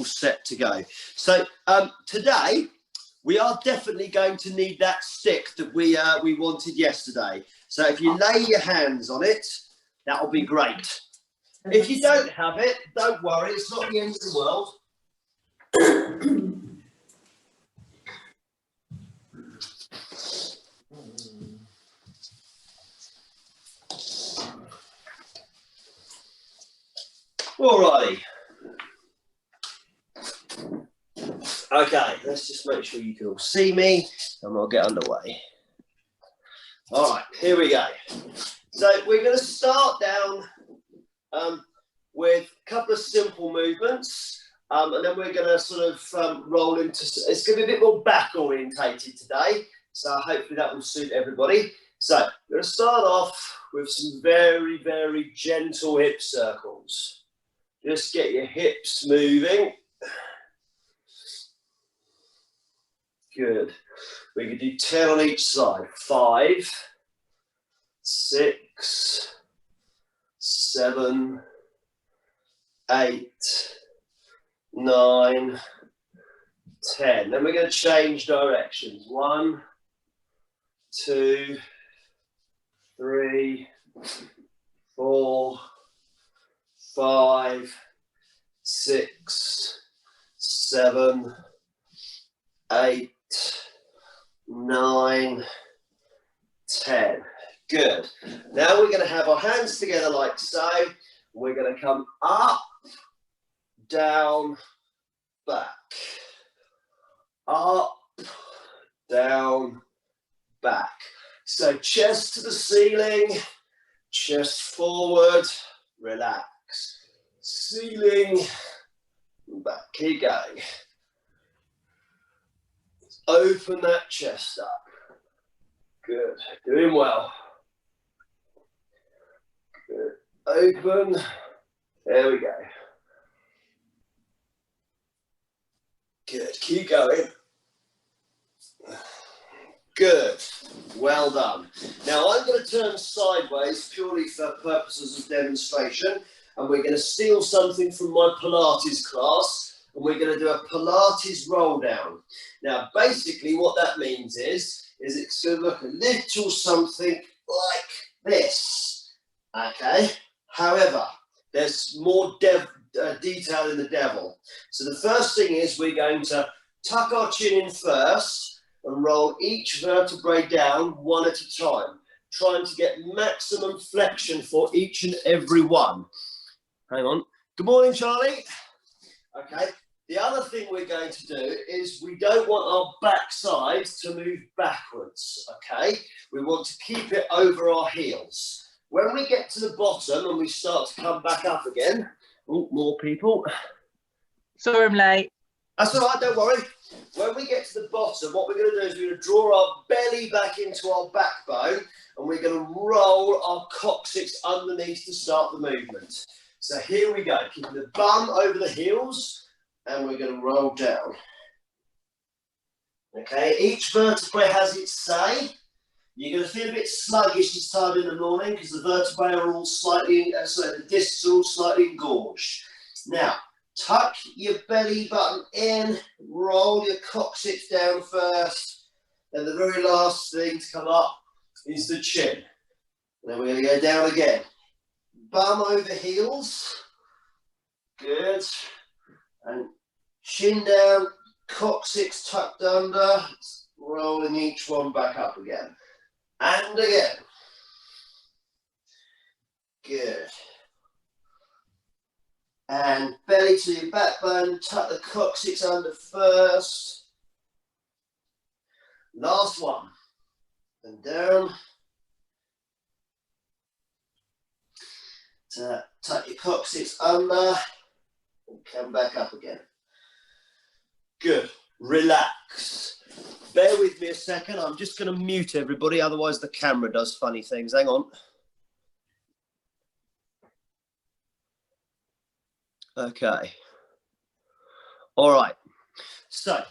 set to go. So today we are definitely going to need that stick that we wanted yesterday. So if you lay your hands on it, that'll be great. If you don't have it, don't worry, it's not the end of the world. Alrighty. Okay, let's just make sure you can all see me and we'll get underway. All right, here we go. So we're going to start down with a couple of simple movements and then we're going to sort of roll into, it's going to be a bit more back orientated today. So hopefully that will suit everybody. So we're going to start off with some very, very gentle hip circles. Just get your hips moving. Good. We can do 10 on each side. 5, 6, 7, 8, 9, 10. Then we're going to change directions. 1, 2, 3, 4, 5, 6, 7, 8, 9, 10. Good. Now we're going to have our hands together like so. We're going to come up, down, back. Up, down, back. So chest to the ceiling, chest forward, relax. Ceiling, back. Keep going. Open that chest up. Good. Doing well. Good. Open. There we go. Good. Keep going. Good. Well done. Now I'm going to turn sideways purely for purposes of demonstration, and we're going to steal something from my Pilates class. And we're going to do a Pilates roll down. Now, basically what that means is it's going to look a little something like this, okay? However, there's more detail in the devil. So the first thing is we're going to tuck our chin in first and roll each vertebrae down one at a time, trying to get maximum flexion for each and every one. Hang on. Good morning, Charlie. Okay. The other thing we're going to do is we don't want our backside to move backwards, okay? We want to keep it over our heels. When we get to the bottom and we start to come back up again, oh, more people. Sorry I'm late. That's all right, don't worry. When we get to the bottom, what we're going to do is we're going to draw our belly back into our backbone and we're going to roll our coccyx underneath to start the movement. So here we go, keeping the bum over the heels. And we're going to roll down. Okay, each vertebrae has its say. You're going to feel a bit sluggish this time in the morning because the vertebrae are all slightly, the discs are all slightly engorged. Now, tuck your belly button in, roll your coccyx down first, and the very last thing to come up is the chin. And then we're going to go down again. Bum over heels. Good. And chin down, coccyx tucked under, rolling each one back up again. And again. Good. And belly to your backbone, tuck the coccyx under first. Last one. And down. Tuck your coccyx under. And come back up again. Good. Relax. Bear with me a second. I'm just going to mute everybody, otherwise the camera does funny things. Hang on. Okay. All right. So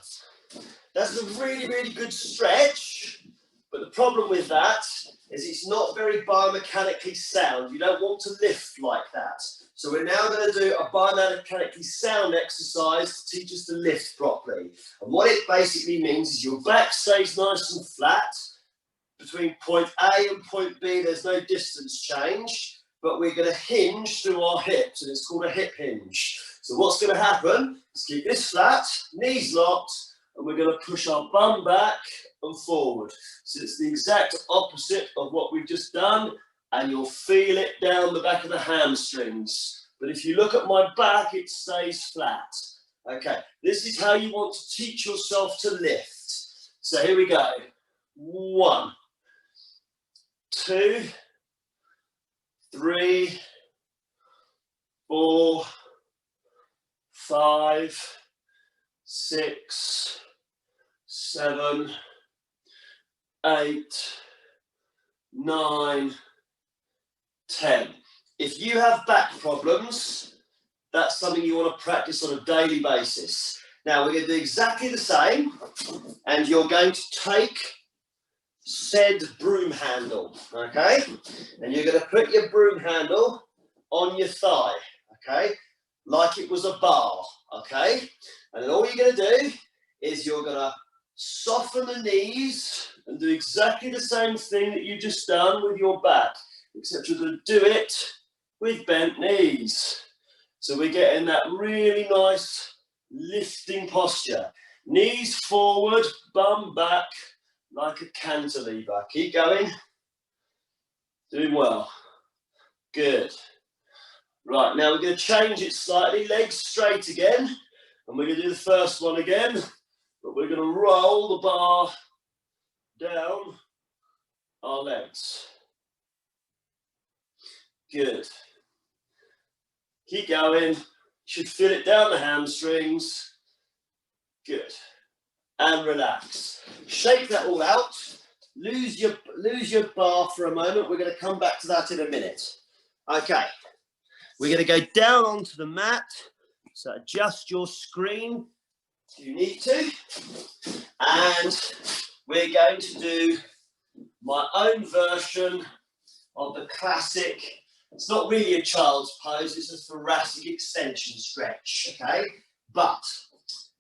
that's a really, really good stretch. But the problem with that is it's not very biomechanically sound. You don't want to lift like that. So we're now going to do a biomechanically sound exercise to teach us to lift properly. And what it basically means is your back stays nice and flat. Between point A and point B, there's no distance change, but we're going to hinge through our hips, and it's called a hip hinge. So what's going to happen is keep this flat, knees locked, and we're going to push our bum back and forward. So it's the exact opposite of what we've just done, and you'll feel it down the back of the hamstrings. But if you look at my back, it stays flat. Okay, this is how you want to teach yourself to lift. So here we go. 1, 2, 3, 4, 5, 6, 7, 8, 9, 10. If you have back problems, that's something you want to practice on a daily basis. Now we're going to do exactly the same, and you're going to take said broom handle, okay? And you're going to put your broom handle on your thigh, okay? Like it was a bar, okay? And then all you're going to do is you're going to soften the knees and do exactly the same thing that you just done with your back, except you're going to do it with bent knees. So we're getting that really nice lifting posture. Knees forward, bum back, like a cantilever. Keep going. Doing well. Good. Right, now we're going to change it slightly. Legs straight again. And we're going to do the first one again. But we're going to roll the bar down our legs. Good. Keep going. You should feel it down the hamstrings. Good. And relax. Shake that all out. Lose your bar for a moment. We're going to come back to that in a minute. Okay. We're going to go down onto the mat. So adjust your screen if you need to. And we're going to do my own version of the classic. It's not really a child's pose, it's a thoracic extension stretch, okay? But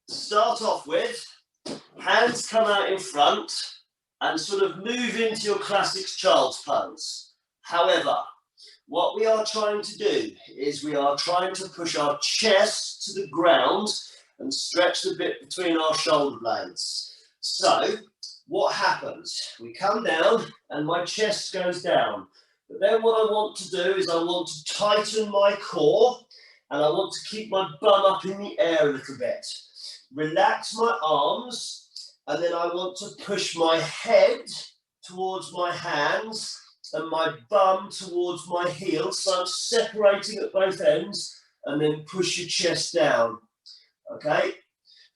to start off with, hands come out in front and sort of move into your classic child's pose. However, what we are trying to do is we are trying to push our chest to the ground and stretch the bit between our shoulder blades. So what happens? We come down and my chest goes down. But then what I want to do is I want to tighten my core and I want to keep my bum up in the air a little bit. Relax my arms, and then I want to push my head towards my hands and my bum towards my heels. So I'm separating at both ends, and then push your chest down. Okay?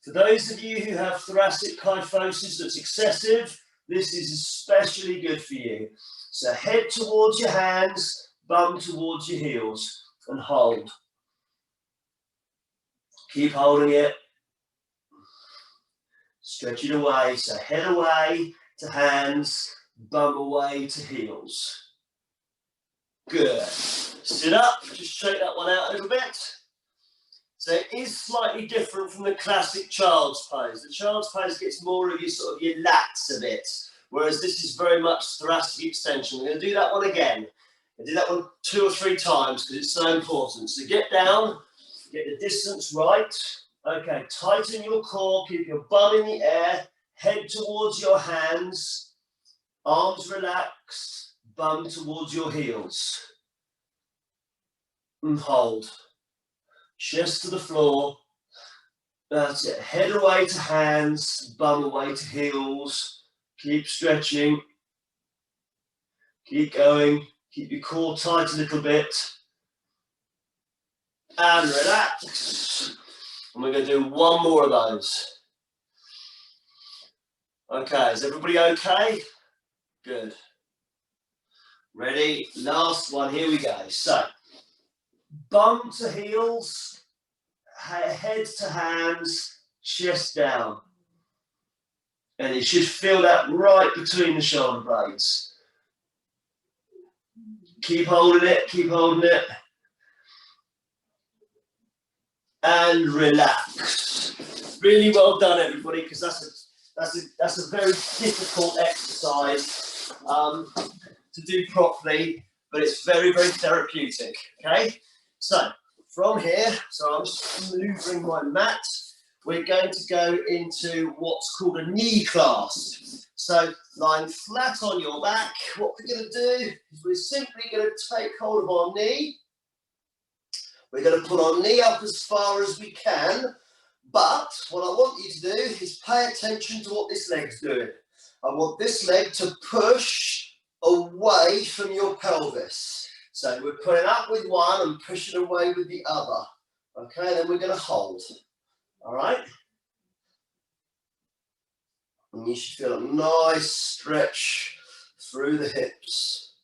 For those of you who have thoracic kyphosis that's excessive, this is especially good for you. So head towards your hands, bum towards your heels, and hold. Keep holding it. Stretch it away. So head away to hands, bum away to heels. Good. Sit up. Just shake that one out a little bit. So it is slightly different from the classic child's pose. The child's pose gets more of your sort of your lats a bit, whereas this is very much thoracic extension. We're going to do that one again. We'll do that one 2 or 3 times because it's so important. So get down, get the distance right. Okay, tighten your core, keep your bum in the air, head towards your hands, arms relaxed, bum towards your heels. And hold. Chest to the floor. That's it. Head away to hands, bum away to heels. Keep stretching. Keep going. Keep your core tight a little bit. And relax. And we're going to do one more of those. Okay, is everybody okay? Good. Ready? Last one. Here we go. So, bum to heels, head to hands, chest down. And you should feel that right between the shoulder blades. Keep holding it, keep holding it. and relax. Really well done, everybody, because that's a very difficult exercise to do properly, but it's very, very therapeutic. Okay, so from here, so I'm just maneuvering my mat. We're going to go into what's called a knee clasp. So lying flat on your back, what we're going to do is we're simply going to take hold of our knee. We're going to put our knee up as far as we can, but what I want you to do is pay attention to what this leg's doing. I want this leg to push away from your pelvis. So we're putting up with one and pushing away with the other. Okay, then we're going to hold. All right? And you should feel a nice stretch through the hips.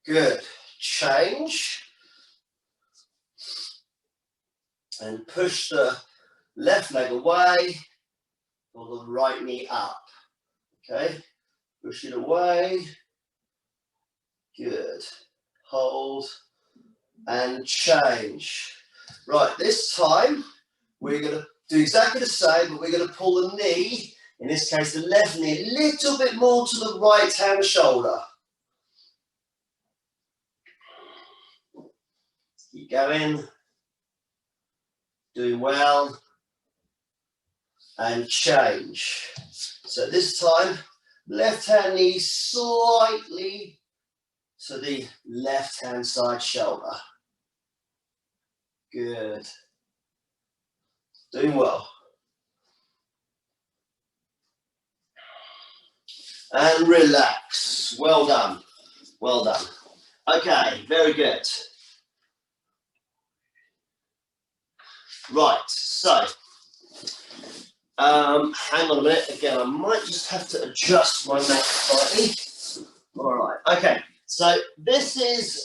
Good. Change. And push the left leg away or the right knee up. Okay, push it away. Good. Hold and change. Right, this time we're going to do exactly the same, but we're going to pull the knee, in this case the left knee, a little bit more to the right hand shoulder. Keep going. Doing well, and change. So this time, left hand knee slightly to the left hand side shoulder. Good. Doing well. And relax. Well done. Well done. Okay, very good. Right, so hang on a minute. Again, I might just have to adjust my neck slightly. All right, okay. So this is,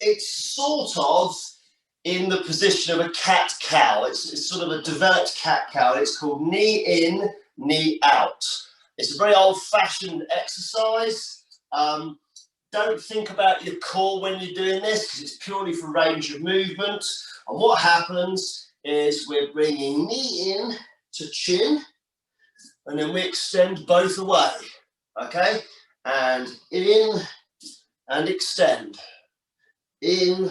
it's sort of in the position of a cat-cow. It's sort of a developed cat-cow. It's called knee in, knee out. It's a very old-fashioned exercise. Don't think about your core when you're doing this because it's purely for range of movement. And what happens is we're bringing knee in to chin, and then we extend both away, okay? And in and extend, in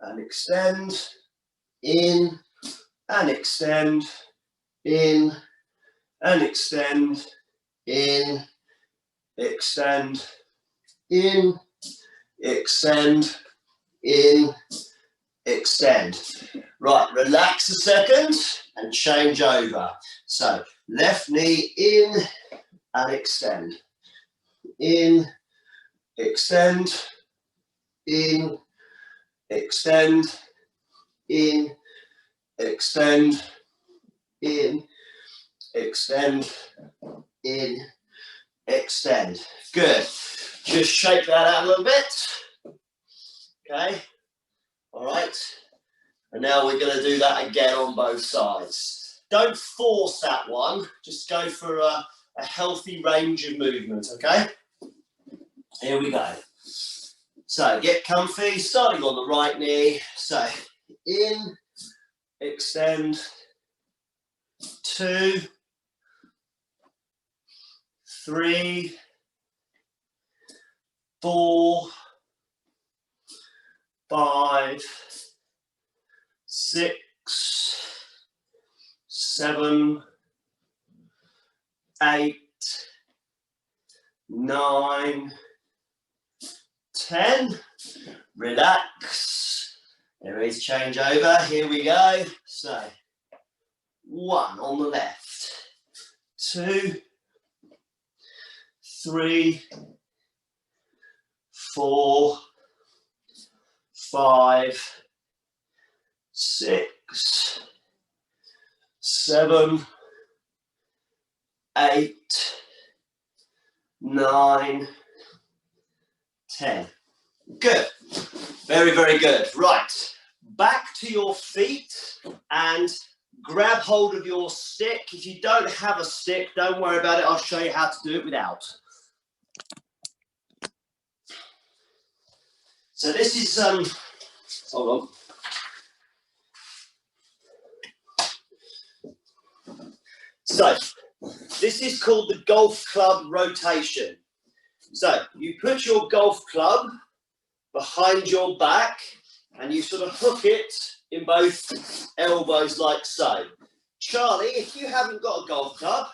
and extend, in and extend, in and extend, in, extend, in, extend, in, extend. Right, relax a second and change over. So left knee in and extend. In, extend, in, extend, in, extend, in, extend, in, extend. Good. Just shake that out a little bit. Okay. All right. And now we're going to do that again on both sides. Don't force that one. Just go for a healthy range of movement, okay? Here we go. So get comfy, starting on the right knee. So in, extend, 2, 3, 4, 5, 6, 7, 8, 9, 10. Relax. There is change over. Here we go. So 1 on the left, 2, 3, 4, 5, 6, 7, 8, 9, 10. Good. Very, very good. Right. Back to your feet and grab hold of your stick. If you don't have a stick, don't worry about it. I'll show you how to do it without. So this is, hold on. So this is called the golf club rotation. So you put your golf club behind your back and you sort of hook it in both elbows like so. Charlie, if you haven't got a golf club,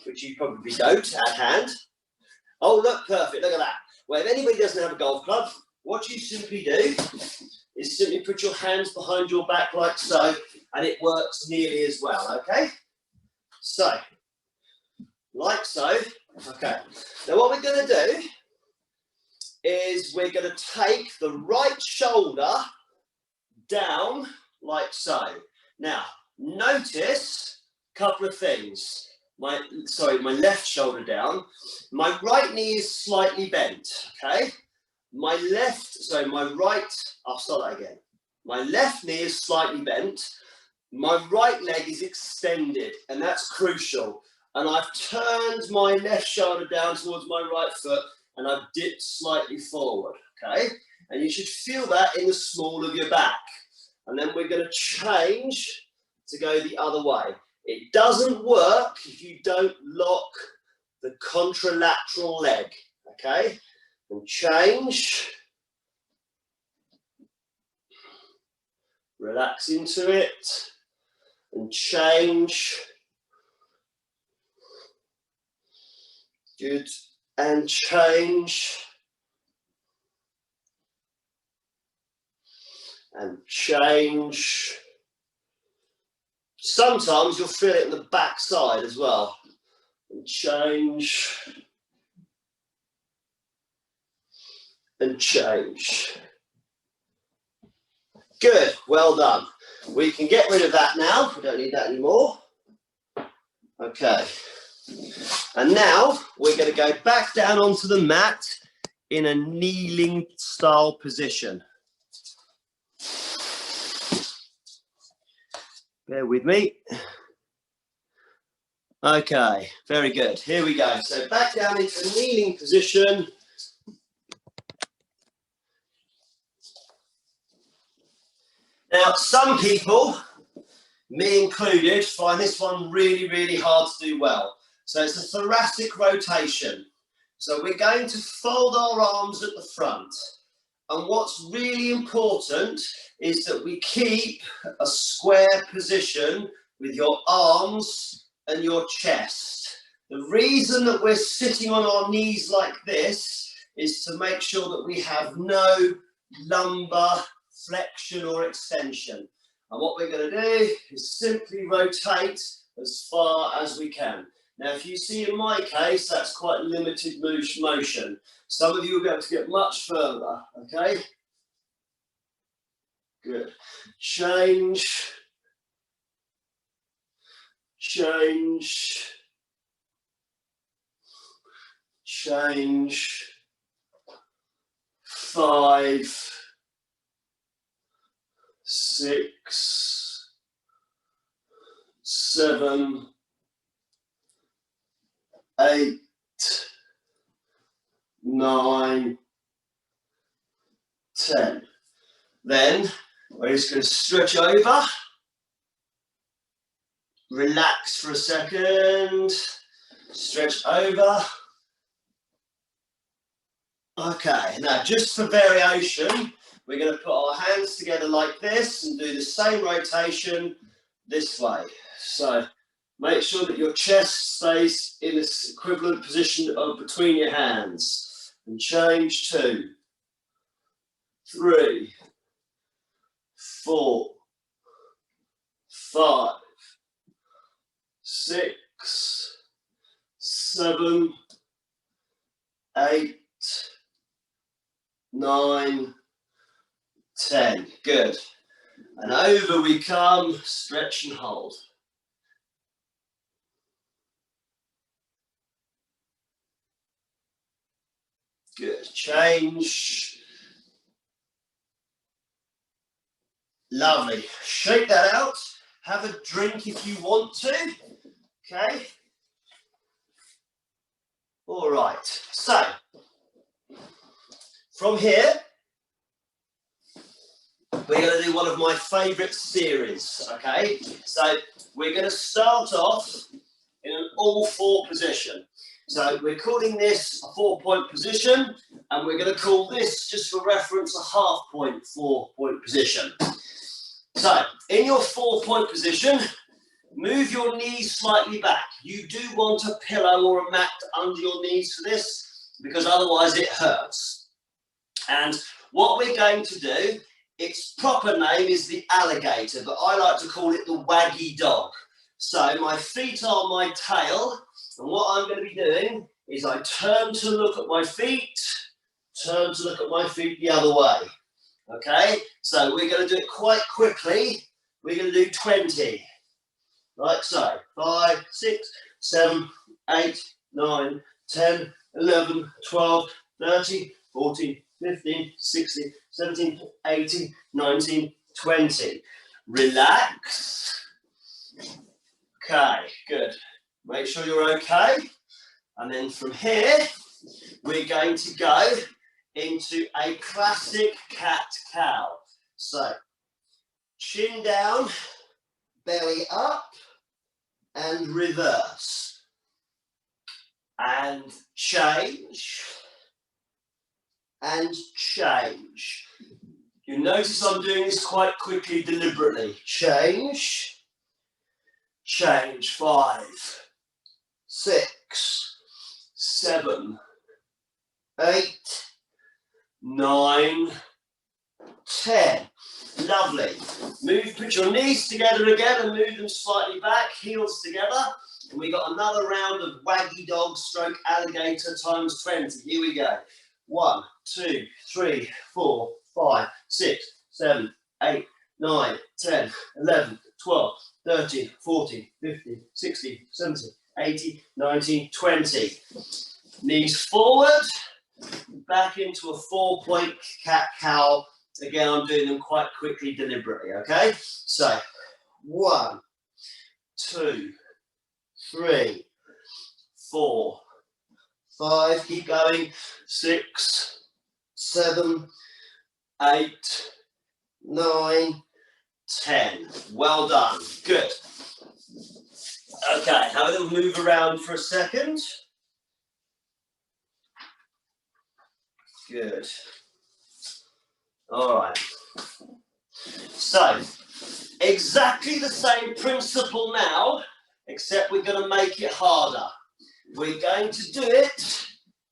which you probably don't at hand, oh look, perfect, look at that. Well, if anybody doesn't have a golf club, what you simply do is simply put your hands behind your back like so, and it works nearly as well, okay? So, like so, okay. Now what we're going to do is we're going to take the right shoulder down like so. Now, notice a couple of things. My left shoulder down. My right knee is slightly bent, okay? My right, I'll start that again. My left knee is slightly bent. My right leg is extended, and that's crucial. And I've turned my left shoulder down towards my right foot, and I've dipped slightly forward, okay? And you should feel that in the small of your back. And then we're going to change to go the other way. It doesn't work if you don't lock the contralateral leg, okay? And change. Relax into it. And change. Good. And change. And change. Sometimes you'll feel it in the back side as well. And change. And change. Good, well done. We can get rid of that now. We don't need that anymore. Okay. And now we're going to go back down onto the mat in a kneeling style position. Bear with me. Okay, very good. Here we go. So back down into a kneeling position. Now, some people, me included, find this one really, really hard to do well. So it's a thoracic rotation. So we're going to fold our arms at the front. And what's really important is that we keep a square position with your arms and your chest. The reason that we're sitting on our knees like this is to make sure that we have no lumbar flexion or extension. And what we're going to do is simply rotate as far as we can. Now, if you see in my case, that's quite limited motion. Some of you will be able to get much further, okay? Good. Change. Change. Change. 5, 6, 7, 8, 9, 10. Then we're just going to stretch over, relax for a second, stretch over. Okay, now just for variation, we're going to put our hands together like this and do the same rotation this way. So make sure that your chest stays in this equivalent position of between your hands. And change 2, 3, 4, 5, 6, 7, 8, 9, 10. Good. And over we come, stretch and hold. Good. Change. Lovely. Shake that out. Have a drink if you want to. Okay. All right. So, from here, we're going to do one of my favourite series. Okay. So, we're going to start off in an all four position. So we're calling this a 4-point position, and we're going to call this, just for reference, a half-point 4-point position. So in your 4-point position, move your knees slightly back. You do want a pillow or a mat under your knees for this, because otherwise it hurts. And what we're going to do, its proper name is the alligator, but I like to call it the waggy dog. So my feet are my tail, and what I'm going to be doing is I turn to look at my feet, turn to look at my feet the other way. Okay, so we're going to do it quite quickly. We're going to do 20, like so. 5, 6, 7, 8, 9, 10, 11, 12, 13, 14, 15, 16, 17, 18, 19, 20. Relax. Okay, good. Make sure you're okay. And then from here, we're going to go into a classic cat-cow. So, chin down, belly up, and reverse. And change. And change. You notice I'm doing this quite quickly, deliberately. Change. Change. 5, 6, 7, 8, 9, 10. Lovely. Put your knees together again and move them slightly back, heels together. And we got another round of waggy dog stroke alligator times 20. Here we go. 1, 2, 3, 4, 5, 6, 7, 8, 9, 10, 11, 12, 13, 14, 15, 16, 17, 18, 19, 20. Knees forward, back into a 4-point cat-cow. Again, I'm doing them quite quickly, deliberately, okay? So, 1, 2, 3, 4, 5, keep going, 6, 7, 8, 9, 10. Well done. Good. Okay, now we're going to move around for a second. Good. All right. So, exactly the same principle now, except we're going to make it harder. We're going to do it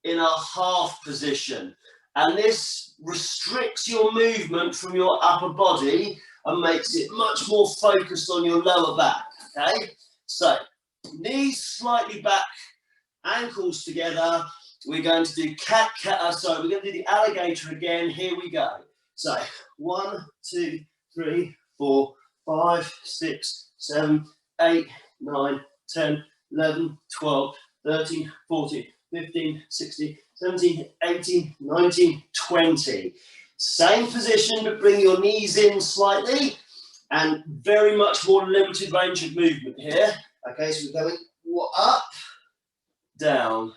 in a half position, and this restricts your movement from your upper body and makes it much more focused on your lower back, okay? So, knees slightly back, ankles together. We're going to do we're going to do the alligator again. Here we go. So, 1, 2, 3, 4, 5, 6, 7, 8, 9, 10, 11, 12, 13, 14, 15, 16, 17, 18, 19, 20. Same position, but bring your knees in slightly, and very much more limited range of movement here. Okay, so we're going up, down,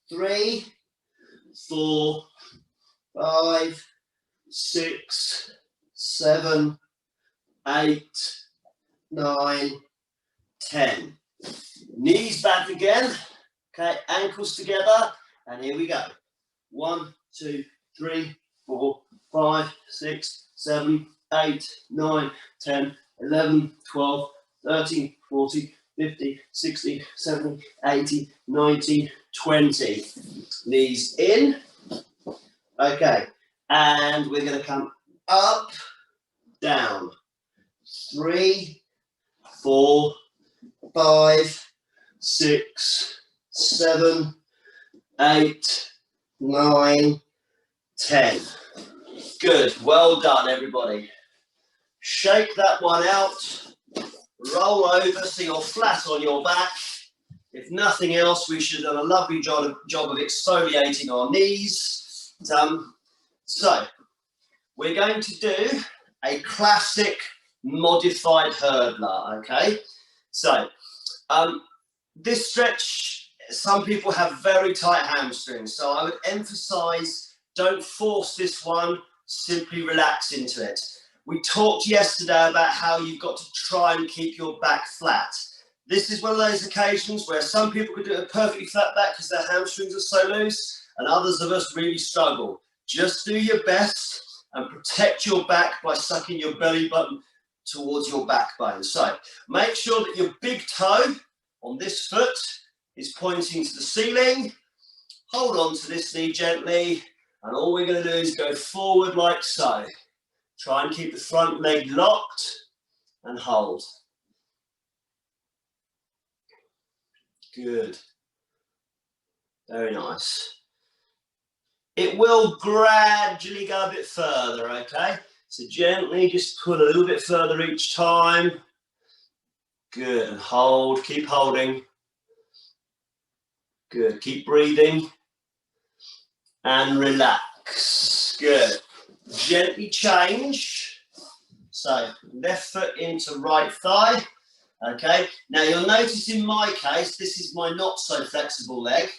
3, 4, 5, 6, 7, 8, 9, 10. Knees back again. Okay, ankles together, and here we go. 1, 2, 3, 4, 5, 6, 7, 8, 9, 10, 11, 12, 13, 14, 15, 16, 17, 18, 19, 20. Knees in. Okay, and we're going to come up, down. 3, 4, 5, 6, 7, 8, 9, 10. Good. Well done, everybody. Shake that one out. Roll over so you're flat on your back. If nothing else, we should have done a lovely job of exfoliating our knees. So, we're going to do a classic modified hurdler, okay? So, this stretch, some people have very tight hamstrings, so I would emphasize, don't force this one, simply relax into it. We talked yesterday about how you've got to try and keep your back flat. This is one of those occasions where some people could do a perfectly flat back because their hamstrings are so loose, and others of us really struggle. Just do your best and protect your back by sucking your belly button towards your backbone. So make sure that your big toe on this foot is pointing to the ceiling. Hold on to this knee gently, and all we're going to do is go forward like so. Try and keep the front leg locked and hold. Good. Very nice. It will gradually go a bit further, okay? So gently just pull a little bit further each time. Good, and hold, keep holding. Good, keep breathing. And relax, good. Gently change. So left foot into right thigh, okay? Now you'll notice in my case, this is my not so flexible leg,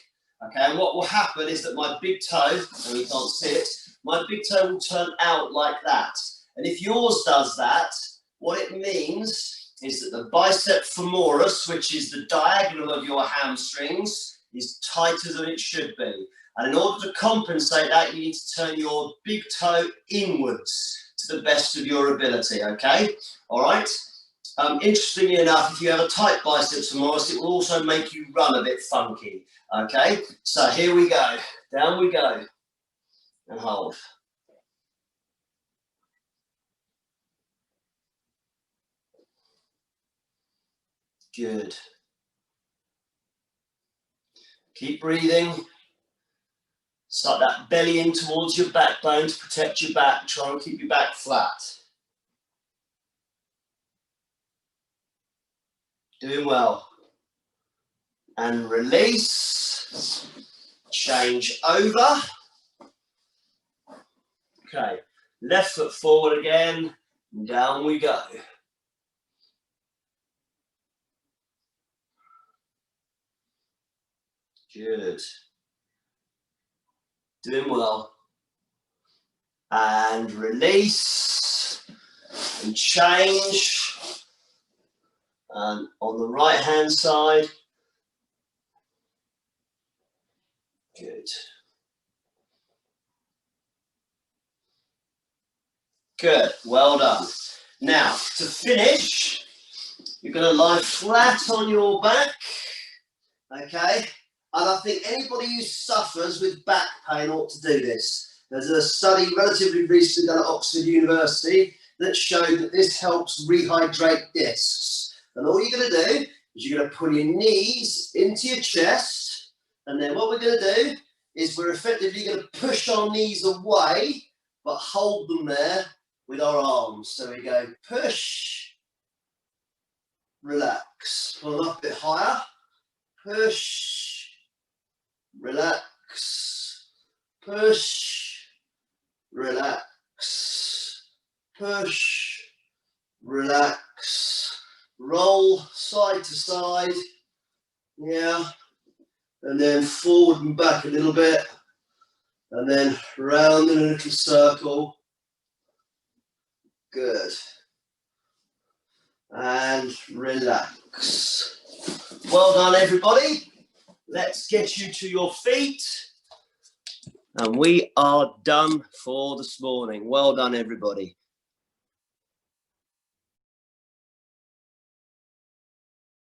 okay? And what will happen is that my big toe, and you can't see it, my big toe will turn out like that. And if yours does that, what it means is that the bicep femoris, which is the diagonal of your hamstrings, is tighter than it should be. And in order to compensate that, you need to turn your big toe inwards to the best of your ability, okay? All right? Interestingly enough, if you have a tight biceps femoris, it will also make you run a bit funky, okay? So here we go. Down we go. And hold. Good. Keep breathing. Suck that belly in towards your backbone to protect your back. Try and keep your back flat. Doing well. And release. Change over. Okay. Left foot forward again. And down we go. Good. Doing well. And release. And change. And on the right hand side. Good. Good. Well done. Now, to finish, you're going to lie flat on your back. Okay? And I think anybody who suffers with back pain ought to do this. There's a study relatively recently done at Oxford University that showed that this helps rehydrate discs. And all you're going to do is you're going to pull your knees into your chest. And then what we're going to do is we're effectively going to push our knees away, but hold them there with our arms. So we go push, relax, pull up a bit higher, push, relax, push, relax, push, relax, roll side to side, yeah, and then forward and back a little bit, and then round in a little circle, good, and relax. Well done, everybody. Let's get you to your feet. And we are done for this morning. Well done, everybody.